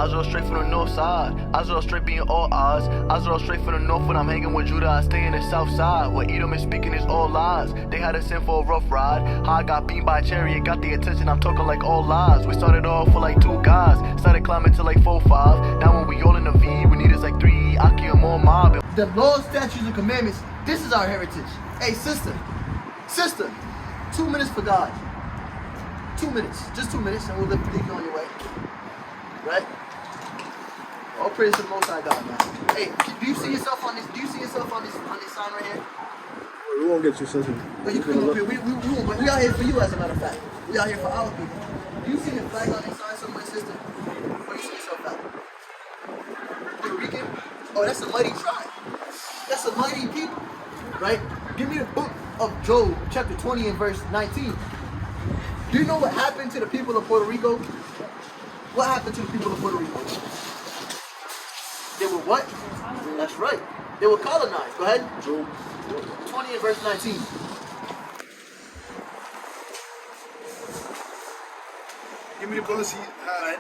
I drove straight from the north side. I drove straight being all odds. I drove straight from the north when I'm hanging with Judah. I stay in the south side. What Edom is speaking is all lies. They had us in for a rough ride. How I got beaten by a chariot, got the attention. I'm talking like all lies. We started off for like 2 guys. Started climbing to like 4, 5. Now when we all in the V, we need us like 3. Aki and more mob. The laws, statutes, and commandments. This is our heritage. Hey, sister, 2 minutes for God. 2 minutes, just 2 minutes, and we'll leave you on your way. Right? All praise to the Most High God, man. Hey, do you see yourself on this? Do you see yourself on this sign right here? We won't get you, sister. But you come up here. We out here for you, as a matter of fact. We out here for our people. Do you see the flag on this sign somewhere, sister? Where you see yourself at? Puerto Rican? Oh, that's a mighty tribe. That's a mighty people, right? Give me the book of Job, chapter 20 and verse 19. Do you know what happened to the people of Puerto Rico? What happened to the people of Puerto Rico? They were what? That's right. They were colonized. Go ahead. Job 20 and verse 19. Give me the because he had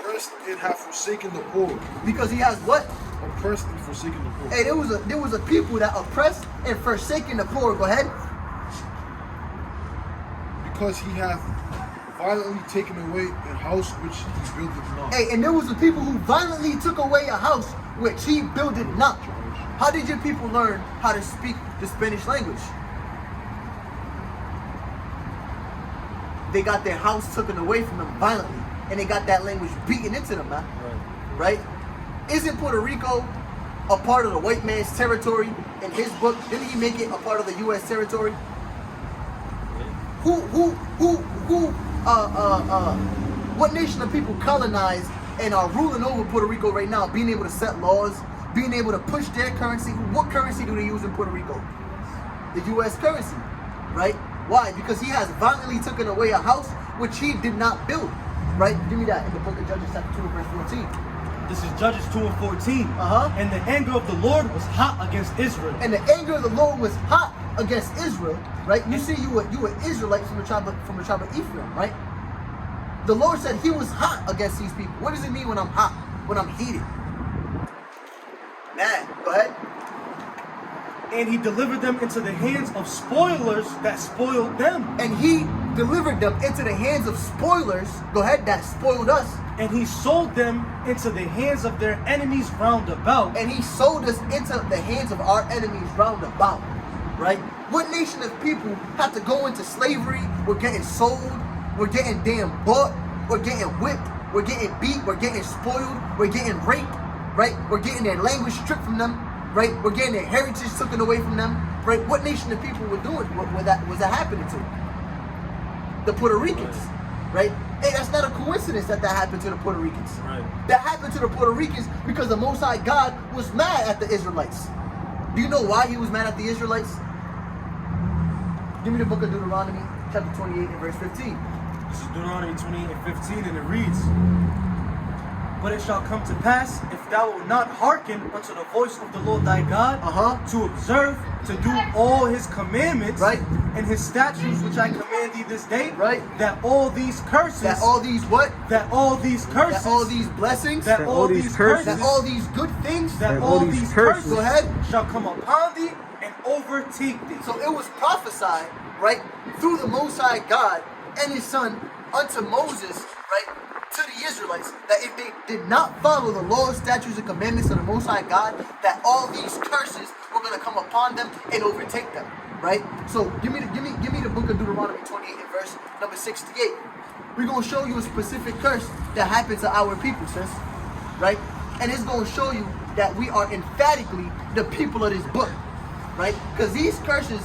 oppressed and have forsaken the poor. Because he has what? Oppressed and forsaken the poor. Hey, there was a people that oppressed and forsaken the poor. Go ahead. Because he hath violently taken away a house which he builded not. Hey, and there was a people who violently took away a house which he builded not. How did your people learn how to speak the Spanish language? They got their house taken away from them violently, and they got that language beaten into them, man. Right? Isn't Puerto Rico a part of the white man's territory in his book? Didn't he make it a part of the U.S. territory? What nation of people colonized and are ruling over Puerto Rico right now, being able to set laws, being able to push their currency? What currency do they use in Puerto Rico? The U.S. currency, right? Why? Because he has violently taken away a house which he did not build, right? Give me that in the book of Judges chapter 2 verse 14. This is Judges 2 and 14. And the anger of the Lord was hot against Israel. And the anger of the Lord was hot against Israel, right? You see, you were Israelites from the tribe of Ephraim, right? The Lord said he was hot against these people. What does it mean when I'm hot? When I'm heated? Man, go ahead. And he delivered them into the hands of spoilers that spoiled them. And he delivered them into the hands of spoilers, go ahead, that spoiled us. And he sold them into the hands of their enemies round about. And he sold us into the hands of our enemies round about, right? What nation of people have to go into slavery? We're getting sold, we're getting damn bought, we're getting whipped, we're getting beat, we're getting spoiled, we're getting raped, right? We're getting their language stripped from them, right? We're getting their heritage taken away from them, right? What nation of people were doing? What was that happening to? The Puerto Ricans, right? Hey, that's not a coincidence that happened to the Puerto Ricans. Right. That happened to the Puerto Ricans because the Most High God was mad at the Israelites. Do you know why he was mad at the Israelites? Give me the book of Deuteronomy, chapter 28 and verse 15. This is Deuteronomy 28 and 15, and it reads, But it shall come to pass, if thou wilt not hearken unto the voice of the Lord thy God, to observe, to do all his commandments, right, and his statutes which I command thee this day, right, that all these curses, that all these what? That all these curses, that all these blessings, that all these curses, that all these good things, that all these curses, go ahead, shall come upon thee and overtake thee. So it was prophesied, right, through the Most High God and his son unto Moses, right, to the Israelites, that if they did not follow the laws, statutes, and commandments of the Most High God, that all these curses were going to come upon them and overtake them, right? So give me the book of Deuteronomy 28 and verse number 68. We're going to show you a specific curse that happened to our people, sis, right? And it's going to show you that we are emphatically the people of this book, right? Because these curses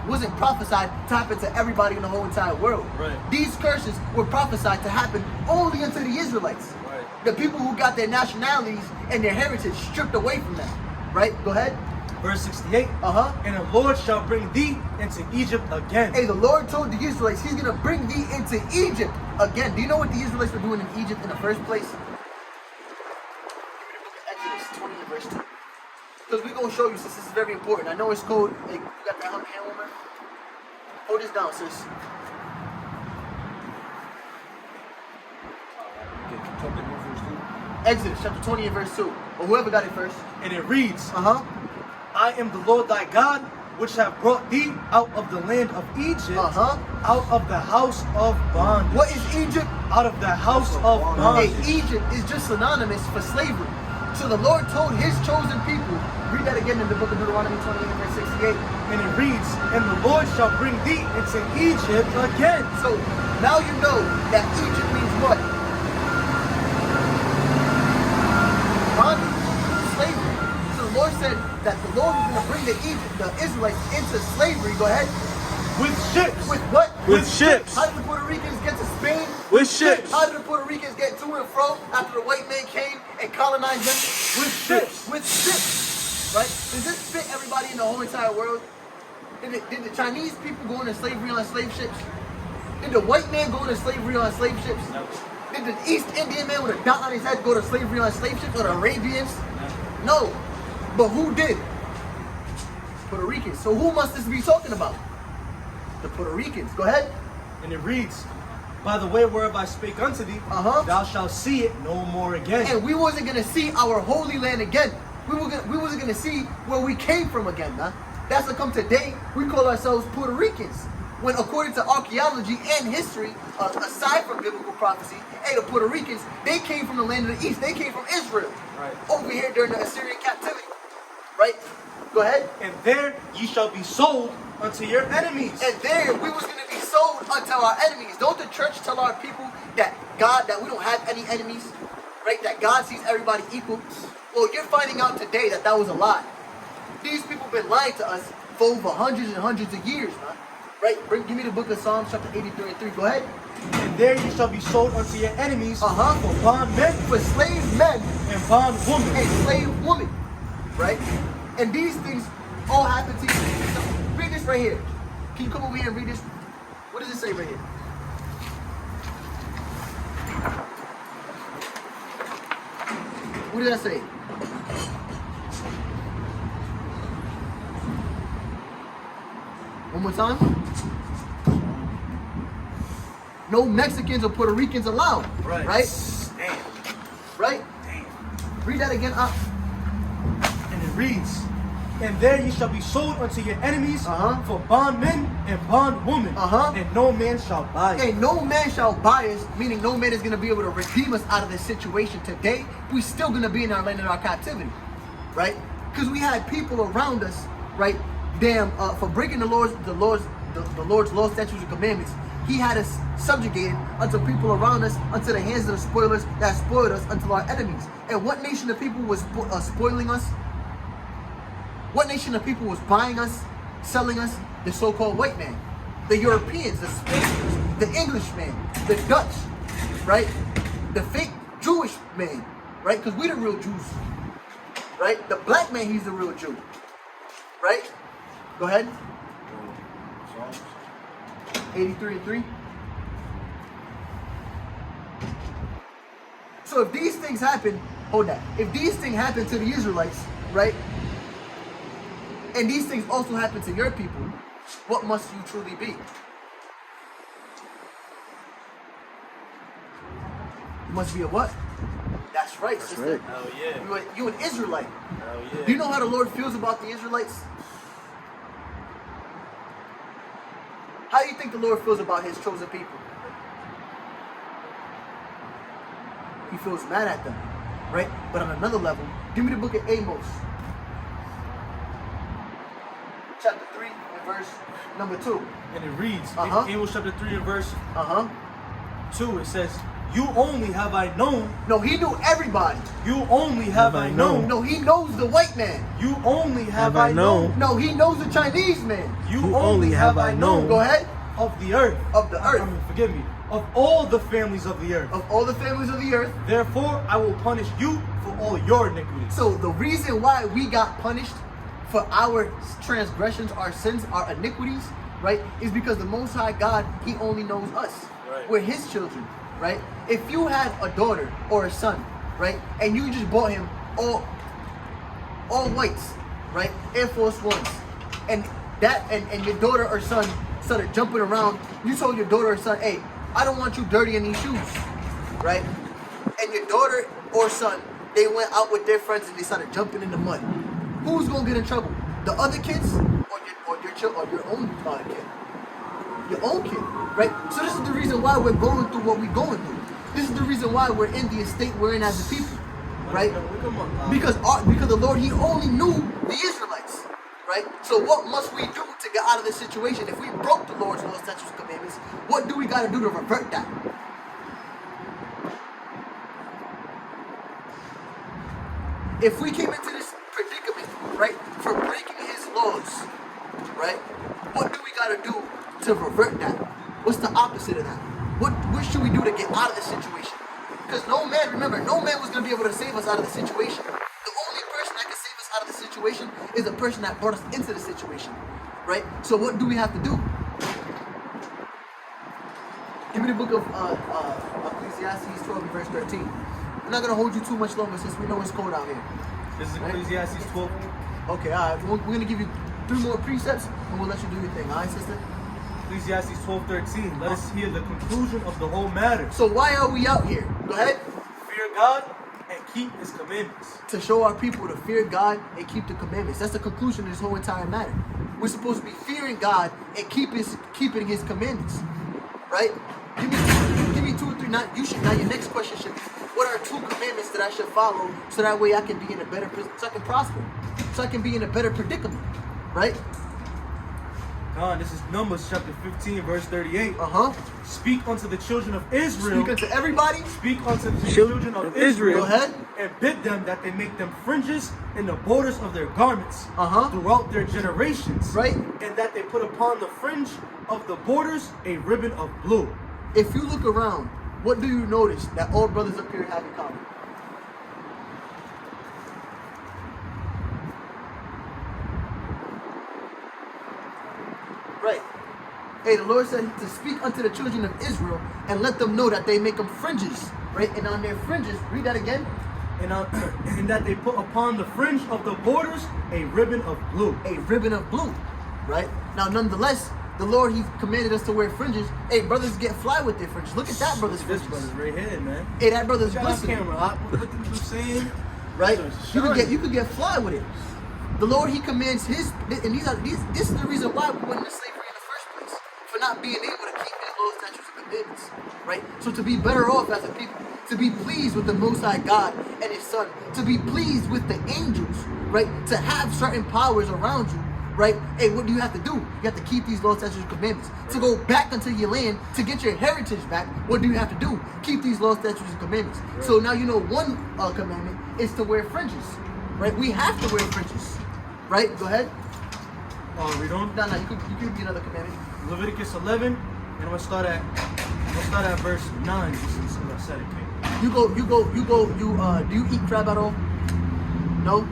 wasn't prophesied to happen to everybody in the whole entire world. Right. These curses were prophesied to happen only unto the Israelites. Right. The people who got their nationalities and their heritage stripped away from them. Right? Go ahead. Verse 68. And the Lord shall bring thee into Egypt again. Hey, the Lord told the Israelites he's going to bring thee into Egypt again. Do you know what the Israelites were doing in Egypt in the first place? Exodus 20 and verse 2. Because we're going to show you, sis, this is very important. I know it's cold. Hey, you got that hand warmer? Hold this down, sis. Chapter 1, verse 2. Exodus chapter 20 and verse 2. Or whoever got it first. And it reads, Uh-huh. I am the Lord thy God, which have brought thee out of the land of Egypt, out of the house of bondage. What is Egypt? Out of the house of Hey, bondage. Egypt is just synonymous for slavery. So the Lord told his chosen people, read that again in the book of Deuteronomy 28 verse 68. And it reads, and the Lord shall bring thee into Egypt again. So now you know that Egypt means what? Bondage, slavery. So the Lord said that the Lord was going to bring the Israelites into slavery. Go ahead. With ships. With what? With ships. How did the Puerto Ricans get to Spain? With ships. How did the Puerto Ricans get to and fro after the white man came and colonized them? With ships. With ships. Right? Does this fit everybody in the whole entire world? Did the Chinese people go into slavery on slave ships? Did the white man go into slavery on slave ships? No. Did the East Indian man with a dot on his head go to slavery on slave ships, or the Arabians? No. But who did? Puerto Ricans. So who must this be talking about? The Puerto Ricans. Go ahead. And it reads, by the way whereof I spake unto thee, thou shalt see it no more again. And we wasn't gonna see our holy land again. We wasn't gonna see where we came from again, huh? That's how come today we call ourselves Puerto Ricans. When according to archaeology and history, aside from biblical prophecy, hey, the Puerto Ricans, they came from the land of the east. They came from Israel. Right. Over here during the Assyrian captivity. Right? Go ahead. And there ye shall be sold unto your enemies. And there we was gonna be sold unto our enemies. Don't the church tell our people that we don't have any enemies? Right? That God sees everybody equal? Well, you're finding out today that was a lie. These people been lying to us for over hundreds and hundreds of years, man. Right? Give me the book of Psalms, chapter 83 and 3. Go ahead. And there ye shall be sold unto your enemies for bondmen, For slave men and bondwomen. and slave women. Right? And these things all happen to you. Read this right here. Can you come over here and read this? What does it say right here? What did I say? One more time. No Mexicans or Puerto Ricans allowed. Right. Right? Damn. Right? Damn. Read that again. And it reads, and there ye shall be sold unto your enemies for bondmen and bondwomen, and no man shall buy you. And no man shall buy us, meaning no man is going to be able to redeem us out of this situation today. We still going to be in our land in our captivity, right? Because we had people around us, right? Damn, for breaking the Lord's law, statutes, and commandments. He had us subjugated unto people around us, unto the hands of the spoilers that spoiled us, unto our enemies. And what nation of people was spoiling us? What nation of people was buying us, selling us? The so-called white man, the Europeans, the Spaniards, the Englishmen, the Dutch, right? The fake Jewish man, right? Because we the real Jews, right? The black man, he's the real Jew, right? Go ahead. Psalms. 83 and 3. So if these things happen, hold that. If these things happen to the Israelites, right? And these things also happen to your people, what must you truly be? You must be a what? That's right, sister. right. Hell yeah. You an Israelite. Hell yeah. Do you know how the Lord feels about the Israelites? How do you think the Lord feels about his chosen people? He feels mad at them, right? But on another level, give me the book of Amos. Chapter 3 and verse number 2. And it reads, in Amos chapter 3 and verse 2, it says, you only have I known. No, he knew everybody. You only have I known. No, he knows the white man. You only have I known. No, he knows the Chinese man. You only have I known. Go ahead. Of the earth. Of the earth. Forgive me. Of all the families of the earth. Of all the families of the earth. Therefore, I will punish you for all your iniquities. So the reason why we got punished for our transgressions, our sins, our iniquities, right, is because the Most High God, he only knows us. Right. We're his children, right? If you had a daughter or a son, right, and you just bought him all whites, right, Air Force Ones, and your daughter or son started jumping around, you told your daughter or son, hey, I don't want you dirty in these shoes, right? and your daughter or son, they went out with their friends and they started jumping in the mud, who's gonna get in trouble? The other kids or your own kid? Your own kid, right? So this is the reason why we're going through what we're going through. This is the reason why we're in the estate we're in as a people, right? Because the Lord, He only knew the Israelites, right? So what must we do to get out of this situation? If we broke the Lord's laws, statutes, commandments, what do we got to do to revert that? If we came into this predicament, right, for breaking His laws, right, what do we got to do to revert that? What's the opposite of that? What should we do to get out of this situation? Because no man was going to be able to save us out of the situation. The only person that can save us out of the situation is the person that brought us into the situation, right? So what do we have to do? Give me the book of Ecclesiastes 12 and verse 13. I'm not going to hold you too much longer since we know it's cold out here. This is Ecclesiastes 12. Okay, all right. We're going to give you 3 more precepts and we'll let you do your thing. All right, sister? Ecclesiastes 12:13. Let us hear the conclusion of the whole matter. So why are we out here? Go ahead. Fear God and keep His commandments. To show our people to fear God and keep the commandments. That's the conclusion of this whole entire matter. We're supposed to be fearing God and keeping His commandments, right? Give me 2 or 3. Now your next question should be, what are 2 commandments that I should follow so that way I can be in a better, so I can prosper, so I can be in a better predicament, right? This is Numbers chapter 15 verse 38. Speak unto the children of Israel. Speak unto everybody. Speak unto the children of Israel. Go ahead. And bid them that they make them fringes in the borders of their garments throughout their generations. Right. And that they put upon the fringe of the borders a ribbon of blue. If you look around, what do you notice that all brothers up here have in common? Right. Hey, the Lord said to speak unto the children of Israel and let them know that they make them fringes, right? And on their fringes, read that again. And that they put upon the fringe of the borders a ribbon of blue. A ribbon of blue, right? Now, nonetheless, the Lord, He commanded us to wear fringes. Hey, brothers get fly with their fringes. Look at that brother's fringes. This brother's right here, man. Hey, that brother's glistening. What you saying? Right? You could get fly with it. The Lord, He commands His, and this is the reason why we went into slavery in the first place, for not being able to keep His laws, statutes, and commandments, right? So to be better off as a people, to be pleased with the Most High God and His Son, to be pleased with the angels, right? To have certain powers around you, right? Hey, what do you have to do? You have to keep these laws, statutes, and commandments. To go back into your land, to get your heritage back, what do you have to do? Keep these laws, statutes, and commandments. So now you know one commandment is to wear fringes, right? We have to wear fringes. Right? Go ahead. Read on. No, you could be another commandment. Leviticus 11, and I'm gonna start at verse 9. Since I said it, King. Do you eat crab at all? No?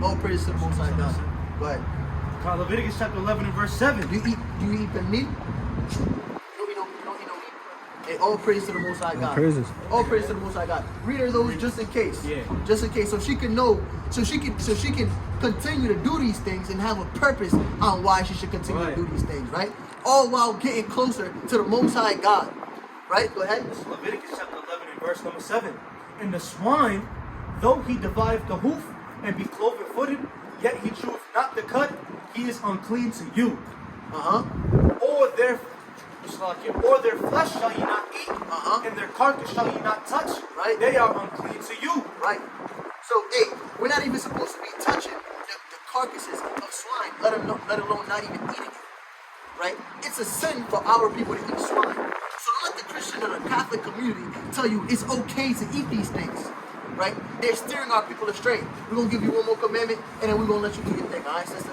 All praise to the Most High God. Go ahead. Leviticus chapter 11 and verse 7. Do you eat the meat? You don't eat no meat. Hey, all praise to the Most High God. All praise to the Most High God. Read her those just in case. Yeah. Just in case, so she can know, so she can continue to do these things and have a purpose on why she should continue to do these things, right? All while getting closer to the Most High God. Right? Go ahead. This is Leviticus chapter 11 and verse number 7. And the swine, though he divideth the hoof and be cloven-footed, yet he cheweth not the cut, he is unclean to you. Or their flesh shall ye not eat, and their carcass shall ye not touch. Right. They are unclean to you. Right. So, hey, we're not even supposed to be touching the carcasses of swine, let alone not even eating it. Right? It's a sin for our people to eat swine. So don't let the Christian or the Catholic community tell you it's okay to eat these things. Right? They're steering our people astray. We're going to give you one more commandment, and then we're going to let you do your thing. All right, sister?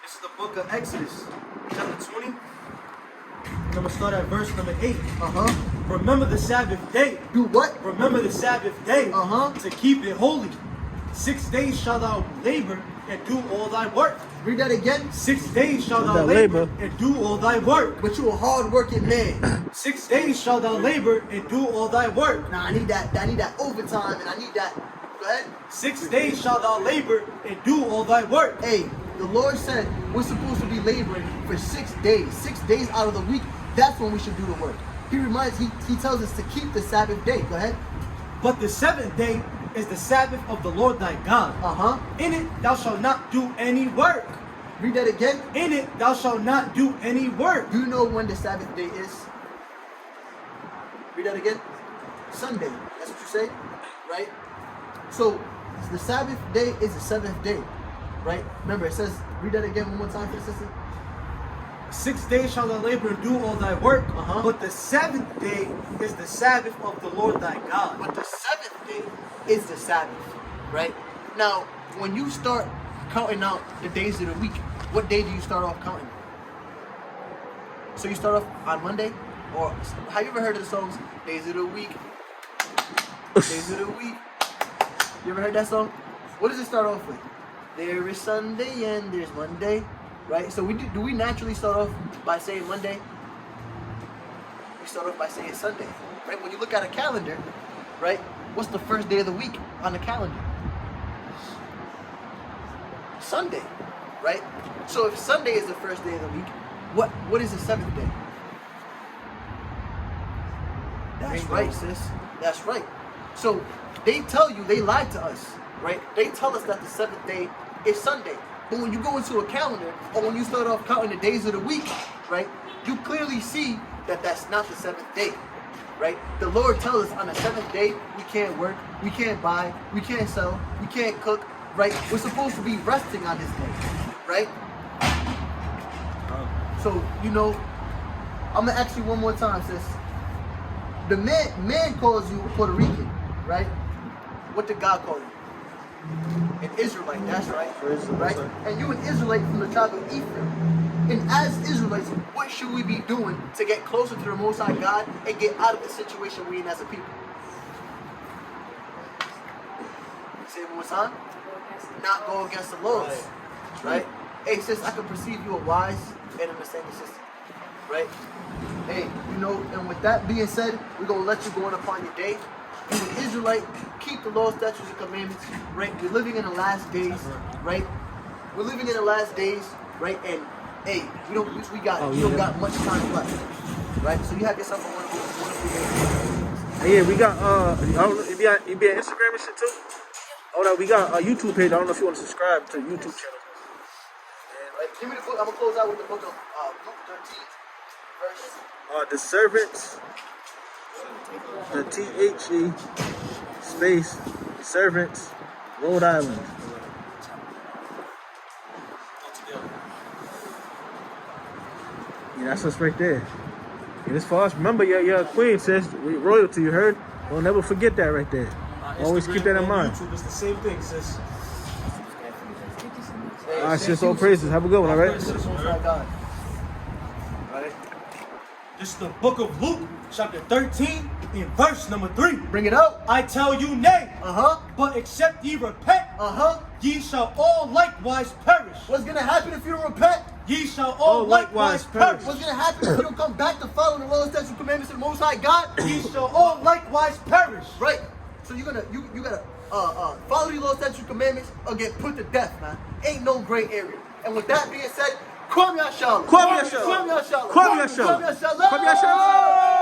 This is the book of Exodus, chapter 20. And I'm going to start at verse number 8. Remember the Sabbath day. Do what? Remember the Sabbath day to keep it holy. 6 days shalt thou labor and do all thy work. Read that again. 6 days shalt thou labor and do all thy work. But you a hard-working man. 6 days shalt thou labor and do all thy work. Nah, I need that overtime, and I need that. Go ahead. 6 days shalt thou labor and do all thy work. Hey, the Lord said we're supposed to be laboring for 6 days. 6 days out of the week, that's when we should do the work. he tells us to keep the Sabbath day. Go ahead. But the seventh day is the Sabbath of the Lord thy God. In it thou shalt not do any work. Read that again. In it thou shalt not do any work. Do you know when the Sabbath day is? Read that again. Sunday. That's what you say, right? So the Sabbath day is the seventh day, right? Remember, it says, read that again one more time for the sister. 6 days shalt thou labor and do all thy work, but the seventh day is the Sabbath of the Lord thy God. But the seventh day is the Sabbath, right? Now, when you start counting out the days of the week, what day do you start off counting? So you start off on Monday? Or have you ever heard of the songs, Days of the Week? Days of the Week. You ever heard that song? What does it start off with? There is Sunday and there's Monday, right? So do we naturally start off by saying Monday? We start off by saying Sunday, right? When you look at a calendar, right? What's the first day of the week on the calendar? Sunday, right? So if Sunday is the first day of the week, what is the seventh day? That's right, sis. That's right. So they tell you, they lied to us, right? They tell us that the seventh day is Sunday. But when you go into a calendar, or when you start off counting the days of the week, right, you clearly see that that's not the seventh day, right? The Lord tells us on the seventh day, we can't work, we can't buy, we can't sell, we can't cook, right? We're supposed to be resting on this day, right? So, you know, I'm going to ask you one more time, sis. The man calls you Puerto Rican, right? What did God call you? An Israelite, that's right. Right? And you an Israelite from the tribe of Ephraim. And as Israelites, what should we be doing to get closer to the Most High God and get out of the situation we're in as a people? Say it one more time. Not go against the laws. Right? Hey, sis, I can perceive you a wise and understanding sister. Right? Hey, you know, and with that being said, we're going to let you go on upon your day. You an Israelite, keep the law, statutes, and commandments, right? We're living in the last days, right? We're living in the last days, right? And, hey, we don't got much time left, right? So you have yourself a wonderful day. Yeah, we got, I don't know, you be on Instagram and shit too? Oh, no, we got a YouTube page. I don't know if you want to subscribe to the YouTube channel. Right, give me the book. I'm going to close out with the book of Luke 13, verse. The Servants, the THE space Servants, Rhode Island. Yeah, that's us right there. And as far as, remember, your queen says, we royalty, you heard? Don't never forget that right there. Always keep that in mind. YouTube, it's the same thing, sis. All right, sis, all praises. Have a good one, all right? This is the book of Luke, chapter 13, in verse number 3. Bring it up. I tell you nay, but except ye repent, ye shall all likewise perish. What's going to happen if you don't repent? Ye shall all likewise perish. What's going to happen if you don't come back to follow the law, statutes, and commandments of the Most High God? Ye shall all likewise perish. Right. So you gotta follow the law, statutes, and commandments, or get put to death, man. Ain't no gray area. And with that being said, Kwame Ashala. Kwame Ashala. Kwame Ashala. Kwame Ashala. Kwame Ashala. Kwame Ashala.